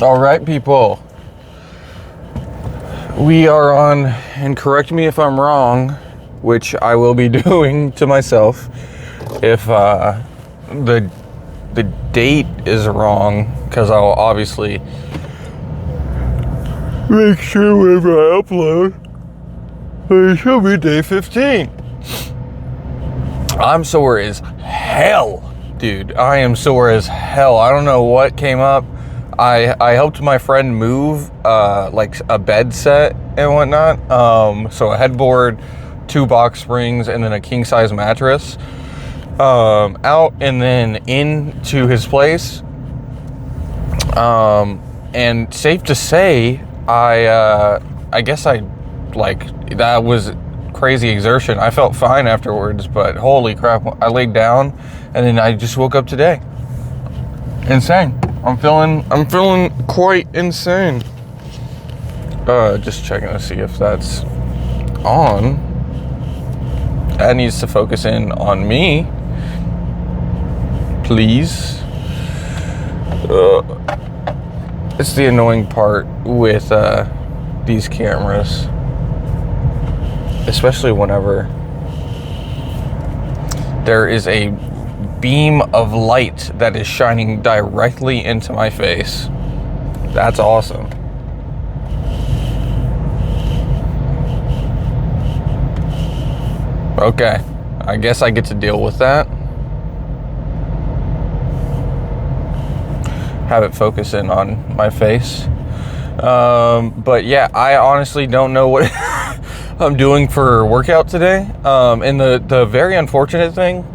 All right, people. We are on, and correct me if I'm wrong, which I will be doing to myself if the date is wrong, because I'll obviously make sure whenever I upload, it should be day 15. I'm sore as hell, dude. I am sore as hell. I don't know what came up. I helped my friend move like a bed set and whatnot. So a headboard, 2 box springs, and then a king size mattress out and then into his place. And safe to say, I guess that was crazy exertion. I felt fine afterwards, but holy crap, I laid down and then I just woke up today. Insane. I'm feeling quite insane. Just checking to see if that's on. That needs to focus in on me, please. It's the annoying part with these cameras, especially whenever there is a beam of light that is shining directly into my face. That's awesome. Okay, I guess I get to deal with that. Have it focus in on my face. But yeah, I honestly don't know what I'm doing for workout today. And the very unfortunate thing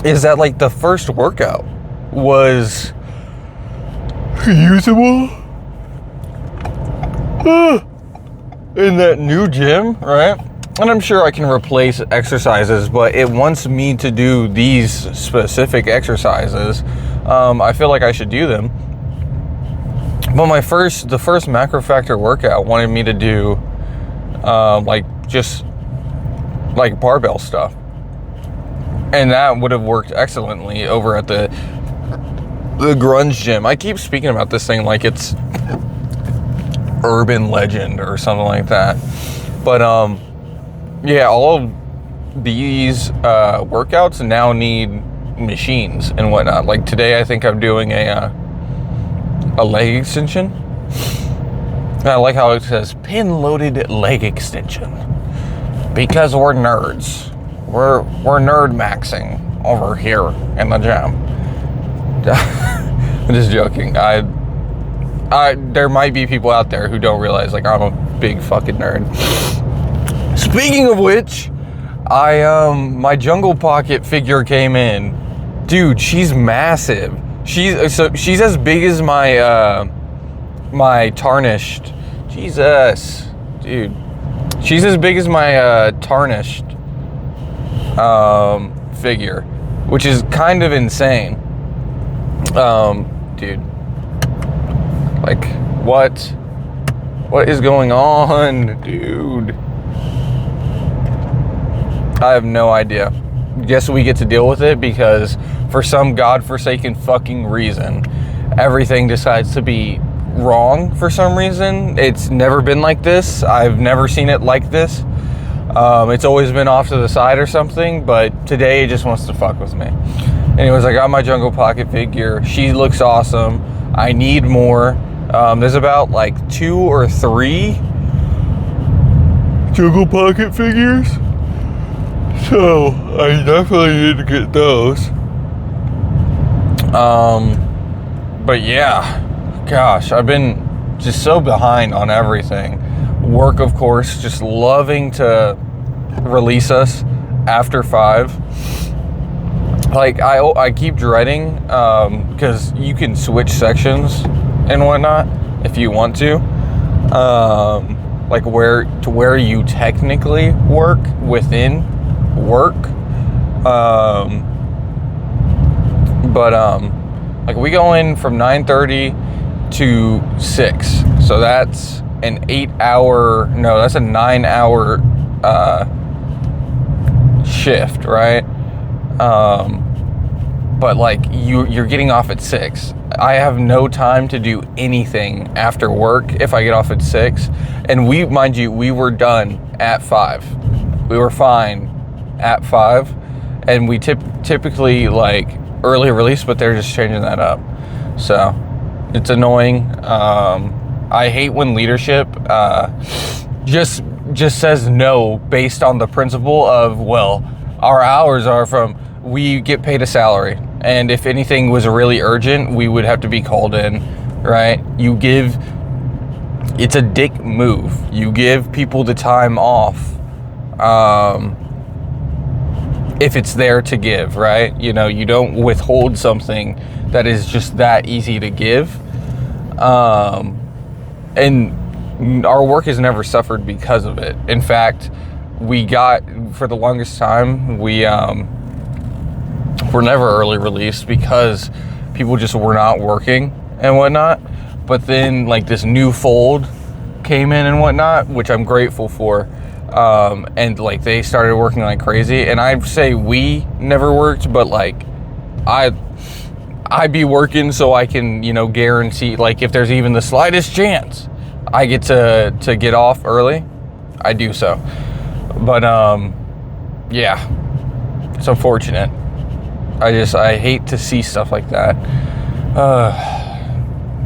is that like the first workout was usable in that new gym, right? And I'm sure I can replace exercises, but it wants me to do these specific exercises. I feel like I should do them. But the first macro factor workout wanted me to do just barbell stuff. And that would have worked excellently over at the grunge gym. I keep speaking about this thing like it's urban legend or something like that. But yeah, all of these workouts now need machines and whatnot. Like today, I think I'm doing a leg extension. And I like how it says pin-loaded leg extension because we're nerds. We're nerd maxing over here in the gym. I'm just joking. There might be people out there who don't realize like I'm a big fucking nerd. Speaking of which, my Jungle Pocket figure came in. Dude, she's massive. She's as big as my tarnished. Jesus, dude. She's as big as my tarnished figure, which is kind of insane. Dude. Like, what is going on, dude? I have no idea. Guess we get to deal with it because for some godforsaken fucking reason, everything decides to be wrong for some reason. It's never been like this. I've never seen it like this. It's always been off to the side or something, but today it just wants to fuck with me. Anyways, I got my Jungle Pocket figure. She looks awesome. I need more. There's about like 2 or 3 Jungle Pocket figures. So I definitely need to get those. But yeah, gosh, I've been just so behind on everything. Work, of course, just loving to release us after 5. Like I keep dreading, because you can switch sections and whatnot if you want to. Like where you technically work within work, like we go in from 9:30 to 6, so that's an 9-hour shift, right? but like you're getting off at 6. I have no time to do anything after work if I get off at 6. And mind you, we were done at 5. We were fine at 5. And we typically like early release, but they're just changing that up. So it's annoying. I hate when leadership just says no based on the principle of, well, our hours are from, we get paid a salary, and if anything was really urgent, we would have to be called in, right? It's a dick move. You give people the time off if it's there to give, right? You know, you don't withhold something that is just that easy to give. And our work has never suffered because of it. In fact, for the longest time, we were never early released because people just were not working and whatnot. But then like this new fold came in and whatnot, which I'm grateful for. And like they started working like crazy. And I'd say we never worked, but like I'd be working so I can, you know, guarantee, like if there's even the slightest chance I get to get off early, I do so. But yeah, it's unfortunate. I hate to see stuff like that.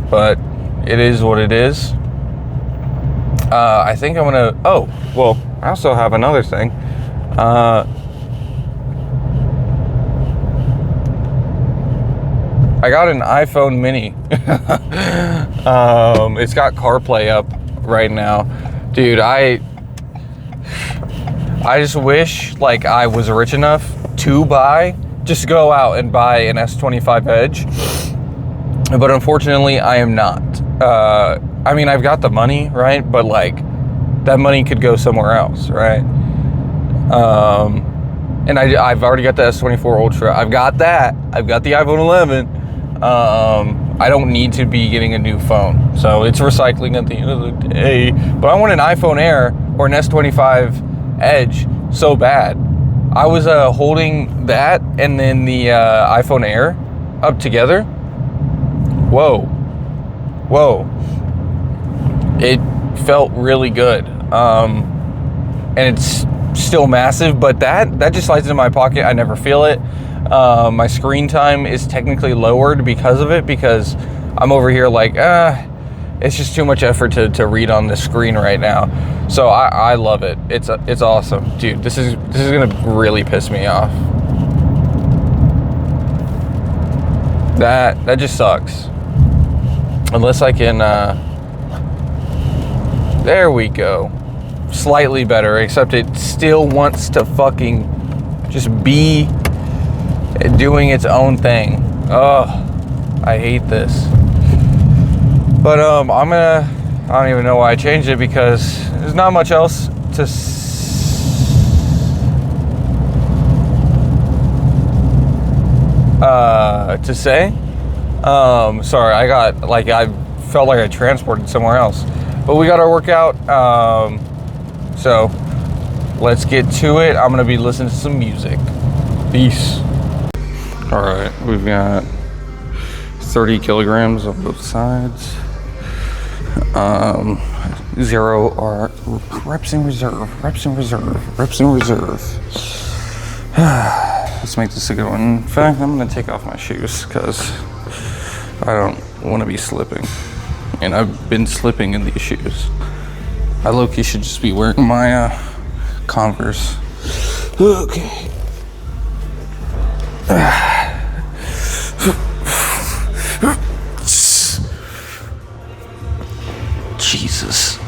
But it is what it is. I think I'm gonna, oh, well, I also have another thing. I got an iPhone mini. It's got CarPlay up right now. Dude, I just wish like I was rich enough to just go out and buy an S25 Edge. But unfortunately, I am not. I mean, I've got the money, right? But like, that money could go somewhere else, right? And I've already got the S24 Ultra. I've got that. I've got the iPhone 11. I don't need to be getting a new phone. So it's recycling at the end of the day. But I want an iPhone Air or an S25 Edge so bad. I was holding that and then the iPhone Air up together. Whoa. It felt really good. And it's still massive, but that just slides into my pocket. I never feel it. My screen time is technically lowered because of it, because I'm over here like, it's just too much effort to read on the screen right now. So I love it. It's awesome. Dude, this is gonna really piss me off. That just sucks. Unless I can, there we go. Slightly better, except it still wants to fucking just be doing its own thing. Oh, I hate this. But I don't even know why I changed it, because there's not much else to say. Sorry, I felt like I transported somewhere else. But we got our workout. So let's get to it. I'm gonna be listening to some music. Peace. All right, we've got 30 kilograms on both sides. 0 are reps in reserve. Let's make this a good one. In fact, I'm gonna take off my shoes because I don't want to be slipping. And I've been slipping in these shoes. I low-key should just be wearing my Converse. Okay. Jesus.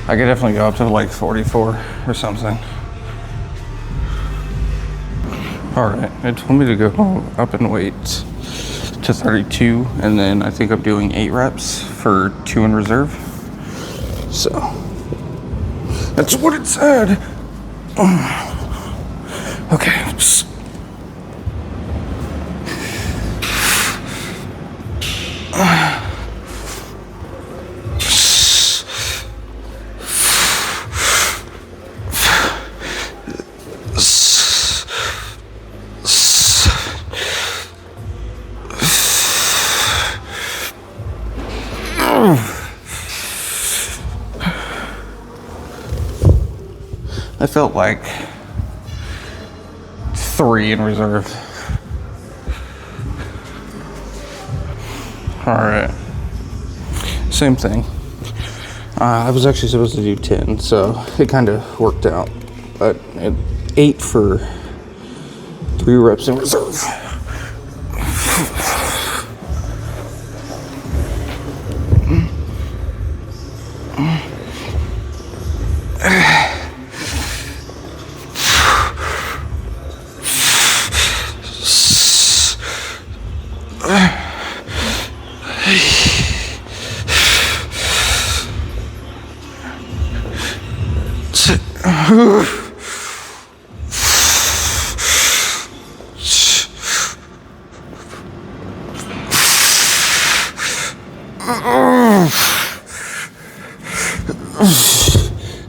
I could definitely go up to like 44 or something. All right, it told me to go up in weight to 32, and then I think I'm doing 8 reps for 2 in reserve. So that's what it said. Okay. I felt like 3 in reserve. All right, same thing. I was actually supposed to do 10, so it kind of worked out. But 8 for 3 reps in reserve.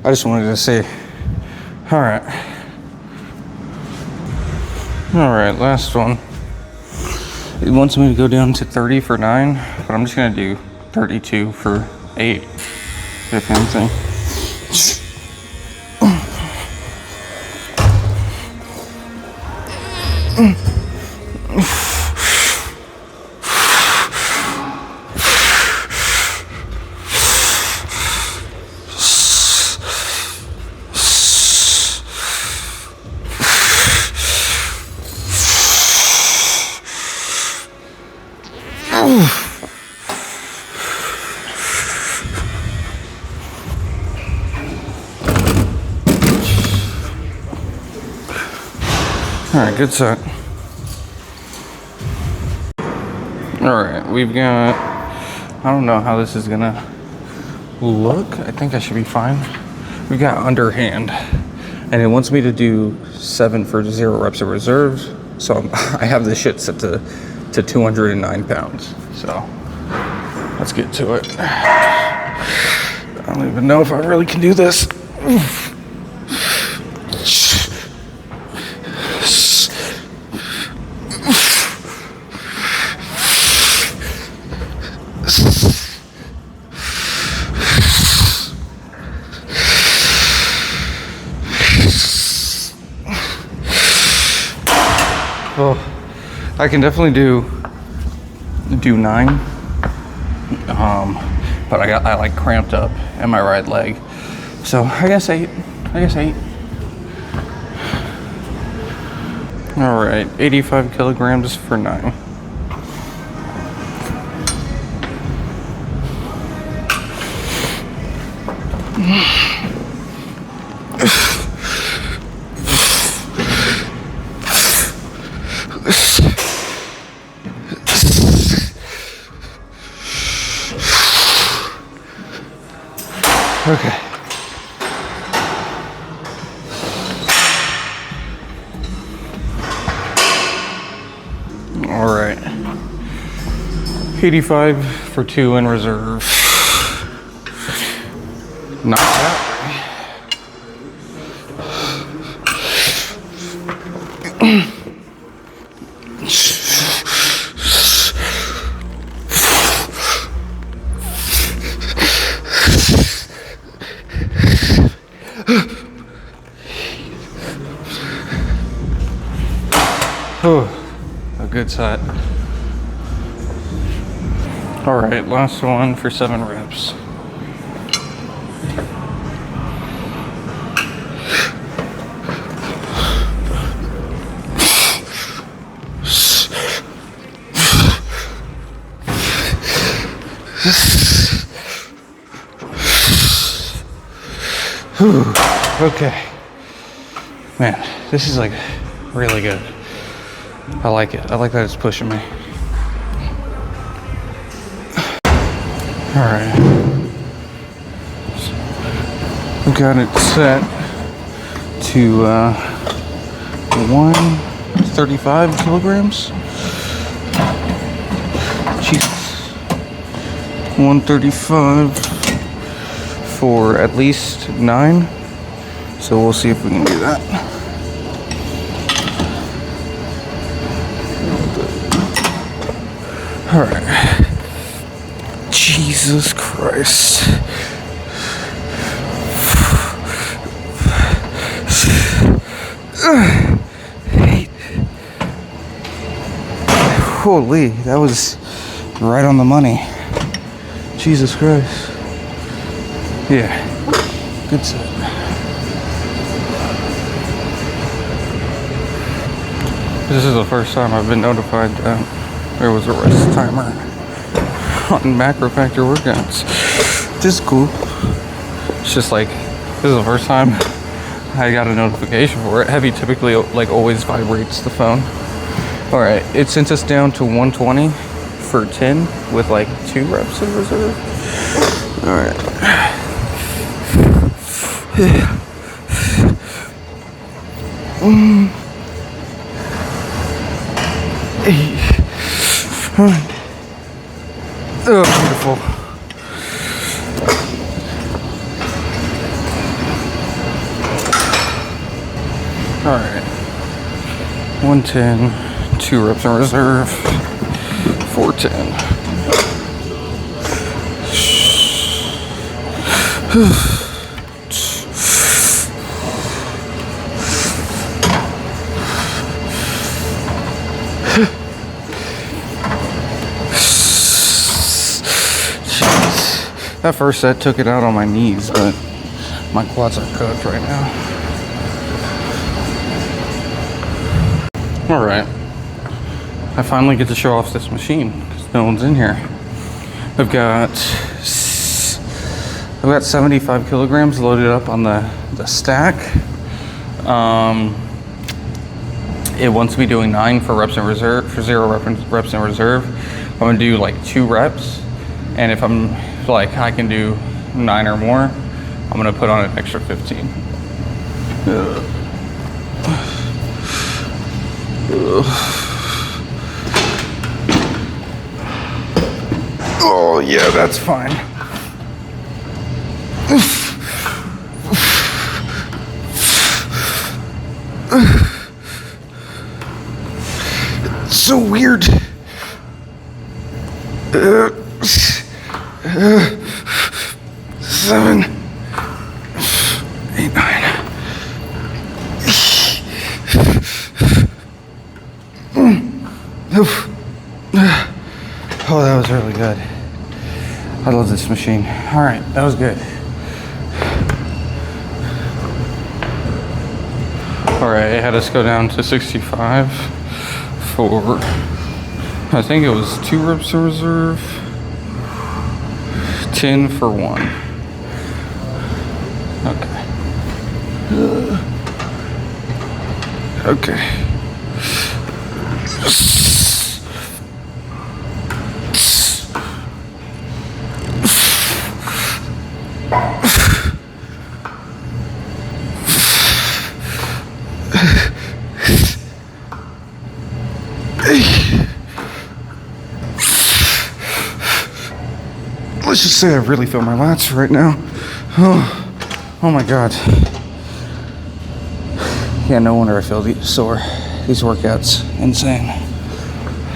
I just wanted to say, all right, last one. It wants me to go down to 30 for 9, but I'm just gonna do 32 for 8, if anything. All right, good set. All right, we've got, I don't know how this is gonna look. I think I should be fine. We've got underhand, and it wants me to do 7 for 0 reps of reserve. So I have this shit set to 209 pounds. So let's get to it. I don't even know if I really can do this. Well, I can definitely do 9, but I like cramped up in my right leg, so I guess 8. All right, 85 kilograms for 9. Okay. All right. 85 for 2 in reserve. Not bad. A good set. All right, last one for 7 reps. Whew. Okay. Man, this is like really good. I like it. I like that it's pushing me. Alright. I've got it set to 135 kilograms. Jesus. 135 for at least 9. So we'll see if we can do that. Alright. Jesus Christ. Holy, that was right on the money. Jesus Christ. Yeah, good set. This is the first time I've been notified that there was a rest timer on macro factor workouts. This is cool. It's just like, this is the first time I got a notification for it. Heavy typically like always vibrates the phone. All right, it sent us down to 120 for 10 with like 2 reps in reserve. All right. Oh, beautiful. All right. 110, 2 reps in reserve, 410. That first set took it out on my knees, but my quads are cooked right now. All right, I finally get to show off this machine because no one's in here. I've got 75 kilograms loaded up on the stack. It wants me doing 9 for reps in reserve, for 0 reps in reserve. I'm gonna do like 2 reps, and if I'm like I can do 9 or more, I'm gonna put on an extra 15. Oh yeah, that's fine. It's so weird. 7, 8, 9. Oh, that was really good. I love this machine. All right, that was good. All right, it had us go down to 65 for, I think it was 2 reps in reserve, 10 for 1. Okay. Okay. Let's just say I really feel my lats right now. Oh my God. Yeah, no wonder I feel sore. These workouts, insane.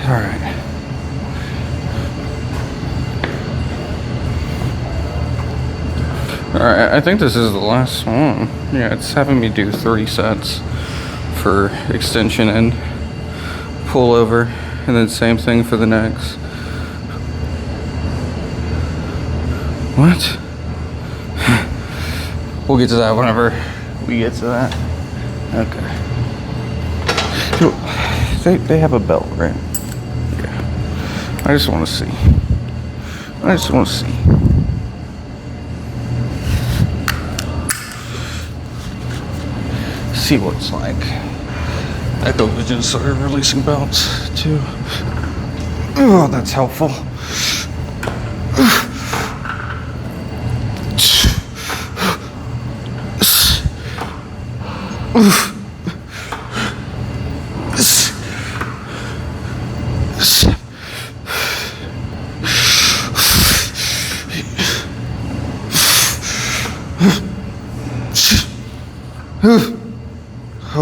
All right. All right, I think this is the last one. Yeah, it's having me do 30 sets for extension and pull over, and then same thing for the next. What? We'll get to that whenever we get to that. Okay. They have a belt, right? Yeah. I just want to see. See what it's like. Echo Vision started releasing belts too. Oh, that's helpful.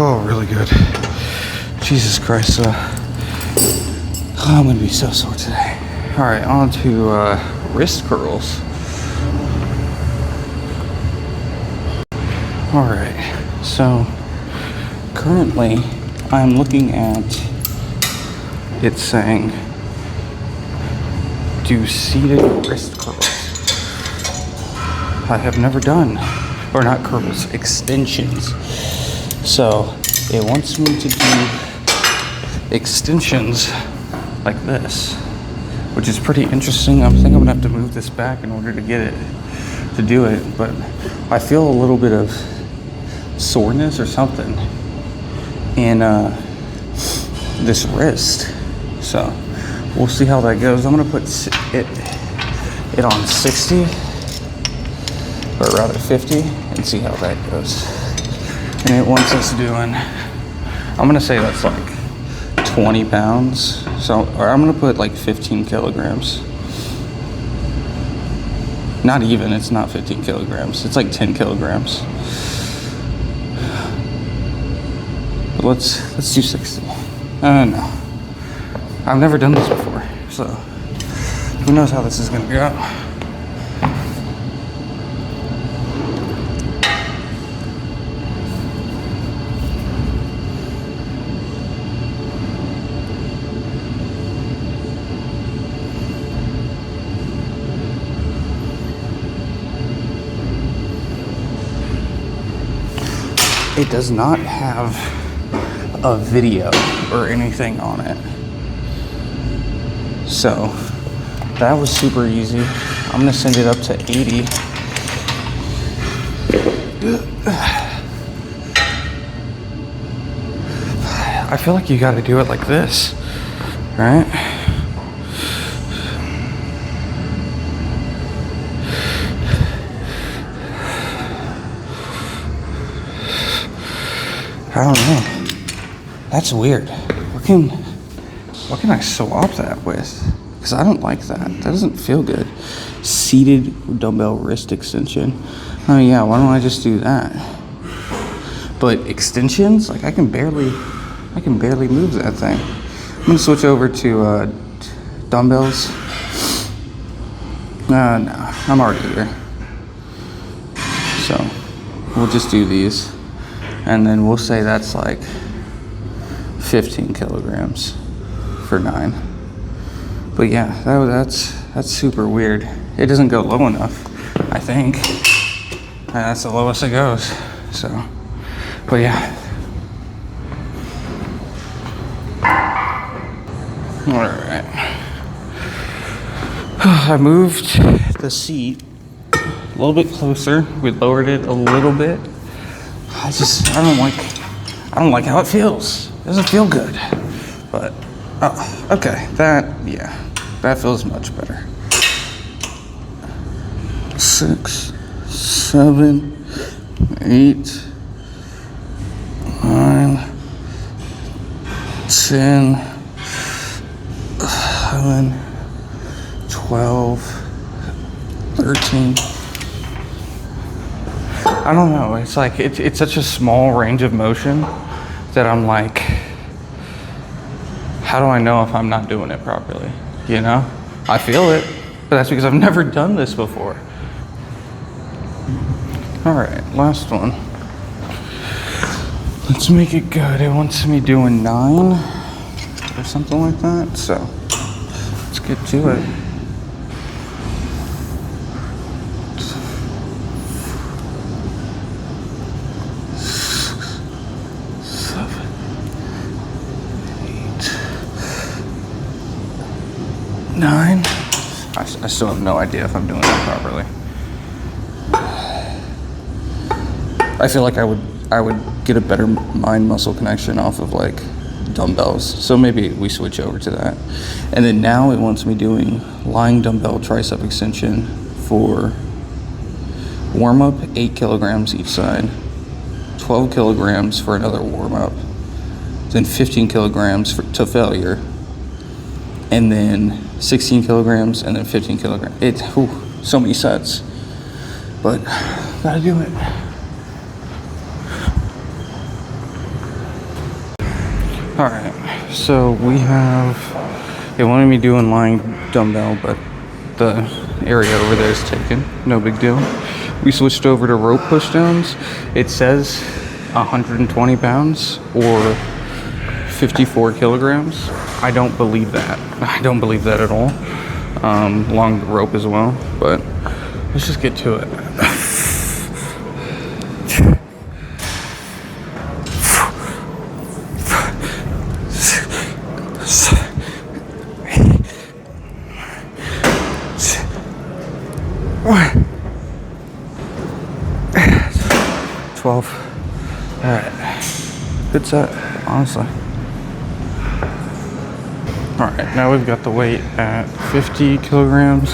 Oh, really good. Jesus Christ, I'm gonna be so sore today. All right, on to wrist curls. All right, so currently I'm looking at it saying do seated wrist curls. I have never done, or not curls, extensions. So it wants me to do extensions like this, which is pretty interesting. I think I'm gonna have to move this back in order to get it to do it, but I feel a little bit of soreness or something in this wrist. So we'll see how that goes. I'm gonna put it on 60, or rather 50, and see how that goes. And it wants us doing, I'm gonna say that's like 20 pounds. So, or I'm gonna put like 15 kilograms. Not even, it's not 15 kilograms. It's like 10 kilograms. But let's do 60. No. I've never done this before, so who knows how this is gonna go. It does not have a video or anything on it. So that was super easy. I'm gonna send it up to 80. I feel like you gotta do it like this, right? I don't know. That's weird. What can I swap that with? Because I don't like that. That doesn't feel good. Seated dumbbell wrist extension. Oh yeah, why don't I just do that? But extensions, like I can barely move that thing. I'm gonna switch over to dumbbells. No, I'm already here. So we'll just do these. And then we'll say that's like 15 kilograms for 9. But yeah, that's super weird. It doesn't go low enough, I think. And that's the lowest it goes. So, but yeah. All right. I moved the seat a little bit closer. We lowered it a little bit. I don't like how it feels. It doesn't feel good. But, okay, that feels much better. 6, 7, 8, 9, 10, 11, 12, 13. I don't know, it's like, it's such a small range of motion that I'm like, how do I know if I'm not doing it properly? You know? I feel it, but that's because I've never done this before. All right, last one. Let's make it good. It wants me doing 9 or something like that, so let's get to it. 9. I still have no idea if I'm doing that properly. I feel like I would I would get a better mind muscle connection off of like dumbbells. So maybe we switch over to that. And then now it wants me doing lying dumbbell tricep extension for warm up, 8 kilograms each side, 12 kilograms for another warm up, then 15 kilograms to failure, and then 16 kilograms, and then 15 kilograms. So many sets, but gotta do it. All right, so it wanted me doing lying dumbbell, but the area over there is taken. No big deal. We switched over to rope pushdowns. It says 120 pounds or 54 kilograms. I don't believe that. I don't believe that at all. Long rope as well, but let's just get to it. 12. All right, good set, honestly. All right, now we've got the weight at 50 kilograms,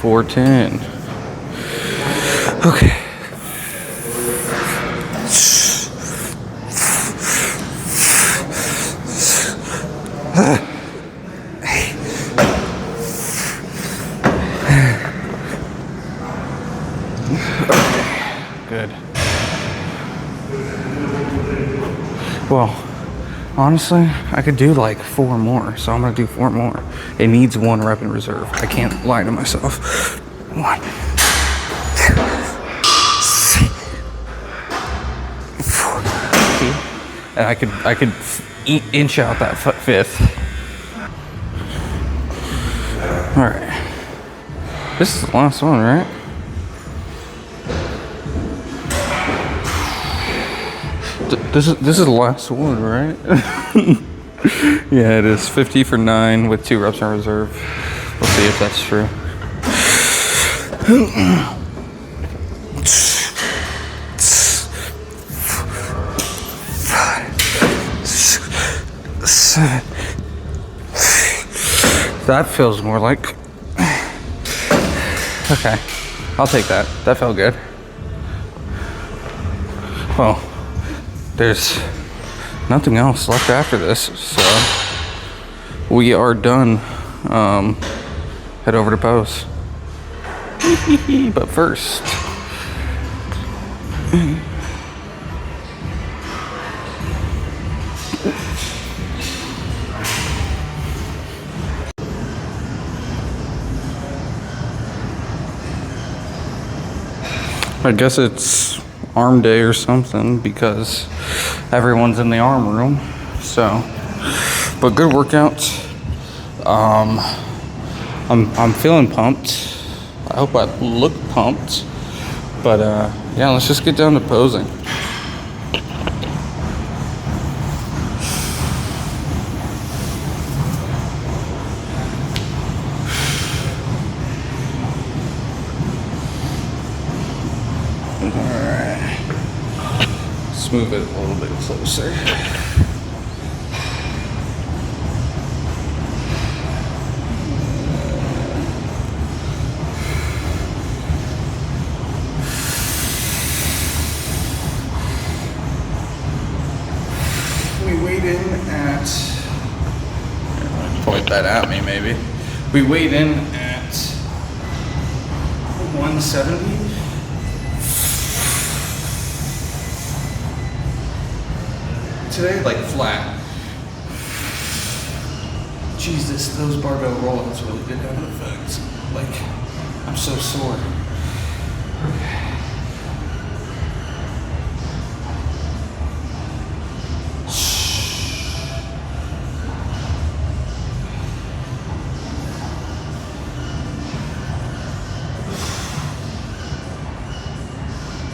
410. Okay. Good. Well, honestly, I could do like 4 more, so I'm gonna do 4 more. It needs 1 rep in reserve. I can't lie to myself. 1, 2, 3, 4. And I could inch out that 5th. All right. This is the last one, right? This is the last one, right? Yeah, it is 50 for 9 with 2 reps in reserve. We'll see if that's true. That feels more like. Okay, I'll take that. That felt good. Well, there's nothing else left after this, so we are done. Head over to pose. But first, I guess it's arm day or something because everyone's in the arm room. So, but good workout. I'm feeling pumped. I hope I look pumped. But yeah, let's just get down to posing. Let's move it a little bit closer. We weighed in at, point that at me maybe. We weighed in at 170. Today, like flat. Jesus, those barbell rollouts really did have an effect. Like, I'm so sore.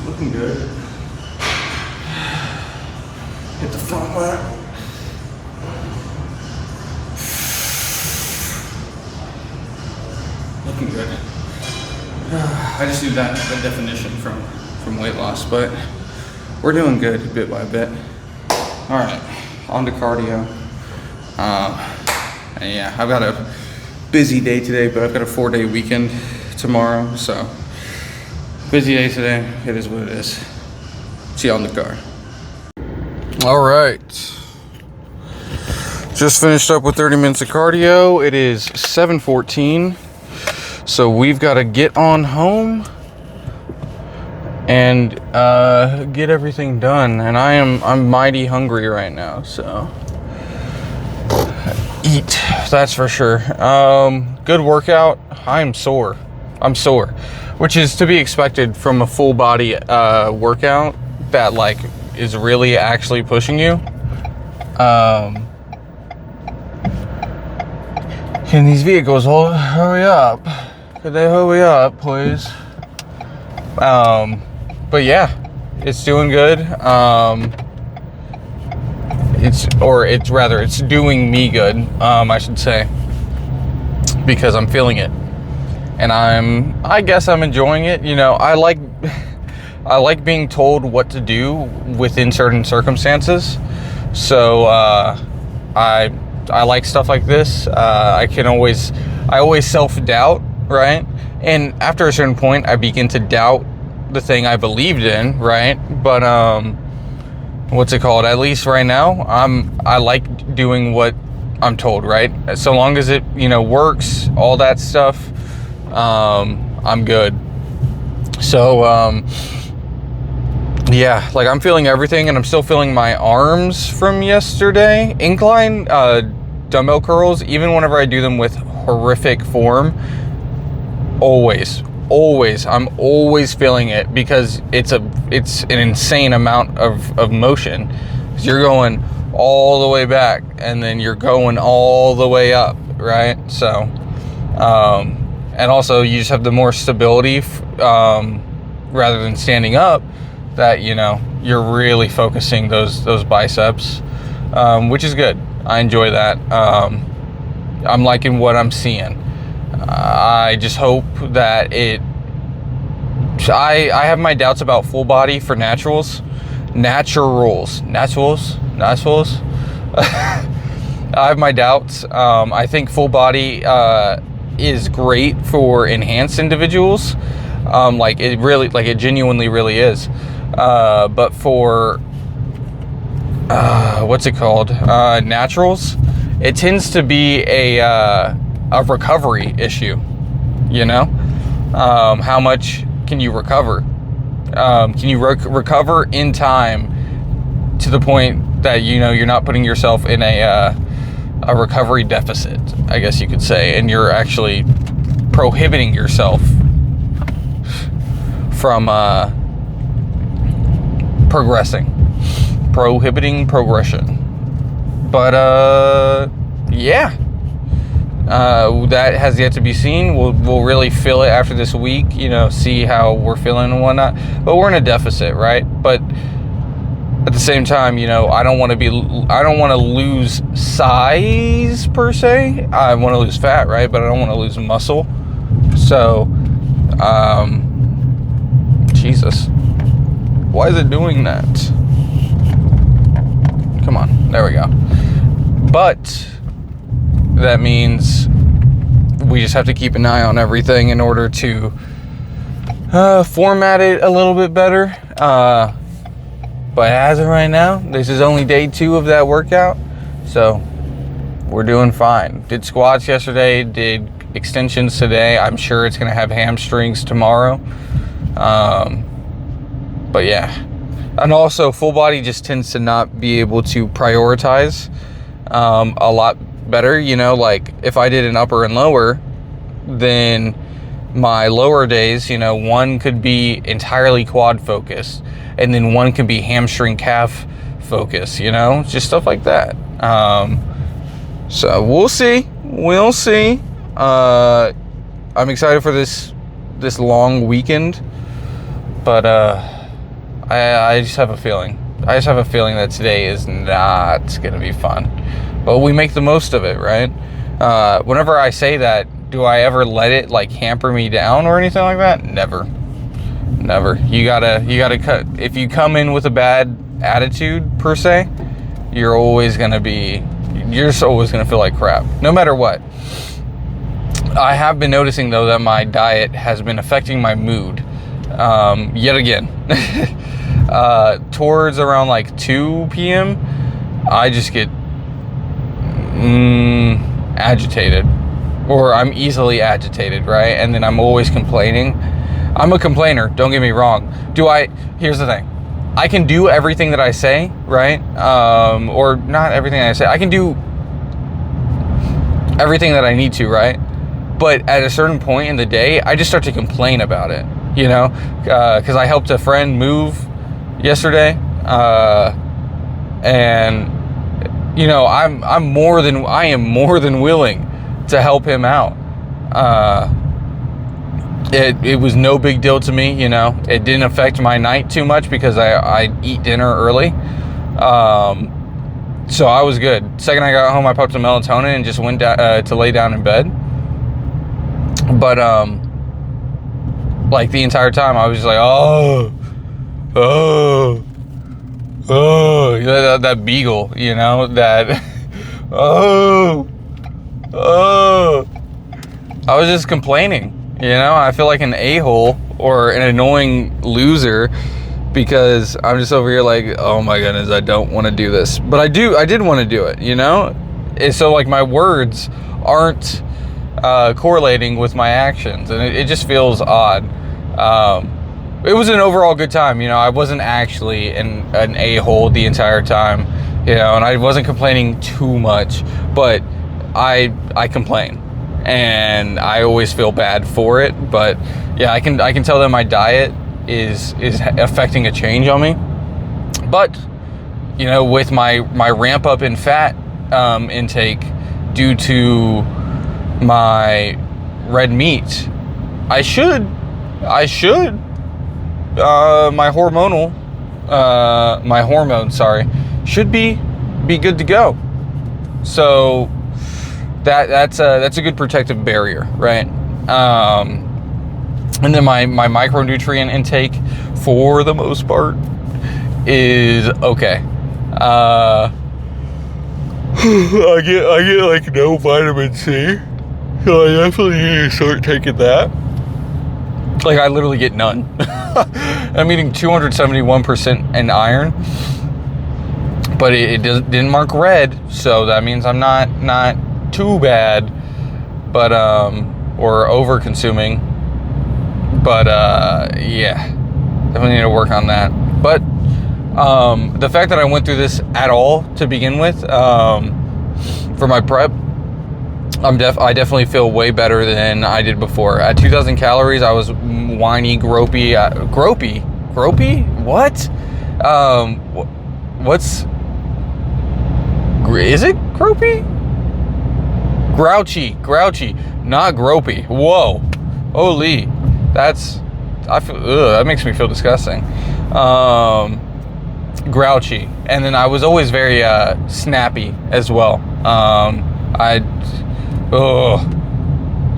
Looking good. Hit the front lat. Looking good. I just do that definition from weight loss, but we're doing good bit by bit. All right, on to cardio. And yeah, I've got a busy day today, but I've got a 4-day weekend tomorrow, so busy day today. It is what it is. See you on the car. All right, just finished up with 30 minutes of cardio. It is 7:14, so we've got to get on home and get everything done. And I'm mighty hungry right now, so eat, that's for sure. Good workout. I'm sore, which is to be expected from a full body workout that like is really actually pushing you. Can these vehicles hurry up? Could they hurry up, please? But yeah, it's doing good. It's doing me good, I should say, because I'm feeling it, and I guess I'm enjoying it. You know, I like being told what to do within certain circumstances. So I like stuff like this. I always self-doubt, right? And after a certain point, I begin to doubt the thing I believed in, right? But what's it called? At least right now, I like doing what I'm told, right? So long as it, works, all that stuff, I'm good. So yeah, like I'm feeling everything, and I'm still feeling my arms from yesterday. Incline dumbbell curls, even whenever I do them with horrific form, I'm always feeling it, because it's an insane amount of motion. You're going all the way back, and then you're going all the way up, right? So and also you just have the more stability rather than standing up, that you're really focusing those biceps, which is good. I enjoy that. I'm liking what I'm seeing. I just hope that I have my doubts about full body for naturals. I have my doubts. I think full body is great for enhanced individuals. It genuinely really is. But for what's it called? Naturals, it tends to be a recovery issue. How much can you recover? Can you recover in time to the point that you're not putting yourself in a recovery deficit, I guess you could say, and you're actually prohibiting yourself from prohibiting progression. But yeah, that has yet to be seen. We'll really feel it after this week, see how we're feeling and whatnot. But we're in a deficit, right? But at the same time, I don't want to lose size per se. I want to lose fat, right? But I don't want to lose muscle. So Jesus, why is it doing that? Come on, there we go. But that means we just have to keep an eye on everything in order to format it a little bit better. But as of right now, this is only day 2 of that workout, so we're doing fine. Did squats yesterday, did extensions today. I'm sure it's gonna have hamstrings tomorrow. But yeah, and also full body just tends to not be able to prioritize a lot better. Like if I did an upper and lower, then my lower days, one could be entirely quad focused, and then one could be hamstring calf focused, just stuff like that. So we'll see. I'm excited for this long weekend, but I just have a feeling. That today is not gonna be fun, but we make the most of it, right? Whenever I say that, do I ever let it hamper me down or anything like that? Never. Never. You gotta cut. If you come in with a bad attitude per se, you're just always gonna feel like crap, no matter what. I have been noticing though that my diet has been affecting my mood, yet again. Towards around like 2 p.m., I just get agitated, or I'm easily agitated, right? And then I'm always complaining. I'm a complainer, don't get me wrong. Here's the thing. I can do everything that I say, right? Or not everything I say. I can do everything that I need to, right? But at a certain point in the day, I just start to complain about it, you know? Because I helped a friend move yesterday, and you know, I am more than willing to help him out. It was no big deal to me, you know. It didn't affect my night too much because I eat dinner early, so I was good. Second I got home, I popped some melatonin and just went to lay down in bed. But like the entire time I was just like, that beagle, you know, that I was just complaining, you know. I feel like an a-hole or an annoying loser because I'm just over here like, oh my goodness, I don't want to do this, but I did want to do it, you know. And so like my words aren't correlating with my actions, and it just feels odd. It was an overall good time, you know. I wasn't actually an a-hole the entire time, you know, and I wasn't complaining too much, but I complain, and I always feel bad for it. But yeah, I can tell that my diet is affecting a change on me. But you know, with my ramp up in fat intake due to my red meat, my hormones should be good to go. So that's a good protective barrier, right? And then my micronutrient intake, for the most part, is okay. I get like no vitamin C, so I definitely need to start taking that. Like, I literally get none. I'm eating 271% in iron, but it didn't mark red, so that means I'm not too bad, but or over consuming. But yeah, definitely need to work on that. But the fact that I went through this at all to begin with, for my prep, I definitely feel way better than I did before. At 2,000 calories, I was whiny, gropey. Gropey? What? Is it gropey? Grouchy, not gropey. Whoa, holy, that makes me feel disgusting. Grouchy, and then I was always very snappy as well.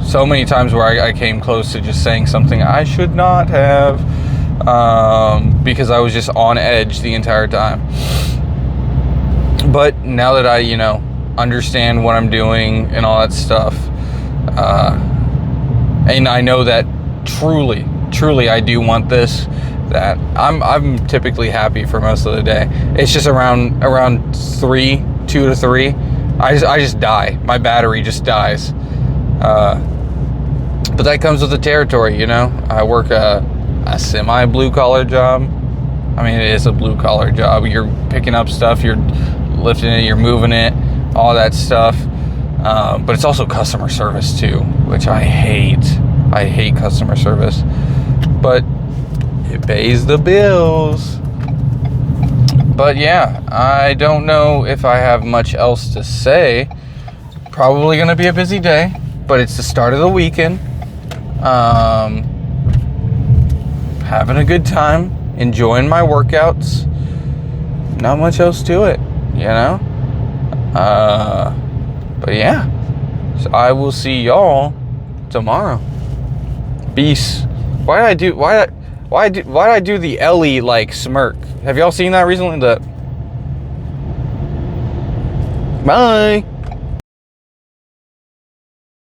So many times where I came close to just saying something I should not have, because I was just on edge the entire time. But now that I, you know, understand what I'm doing and all that stuff, and I know that truly I do want this, that I'm typically happy for most of the day. It's just around 2 to 3. I just die. My battery just dies. But that comes with the territory, you know. I work a semi blue collar job. I mean, it is a blue collar job. You're picking up stuff, you're lifting it, you're moving it, all that stuff. But it's also customer service too, which I hate. I hate customer service, but it pays the bills. But yeah, I don't know if I have much else to say. Probably gonna be a busy day, but it's the start of the weekend. Having a good time, enjoying my workouts. Not much else to it, you know? But yeah, so I will see y'all tomorrow. Peace. Why Why did I do the Ellie like smirk? Have y'all seen that recently? Bye.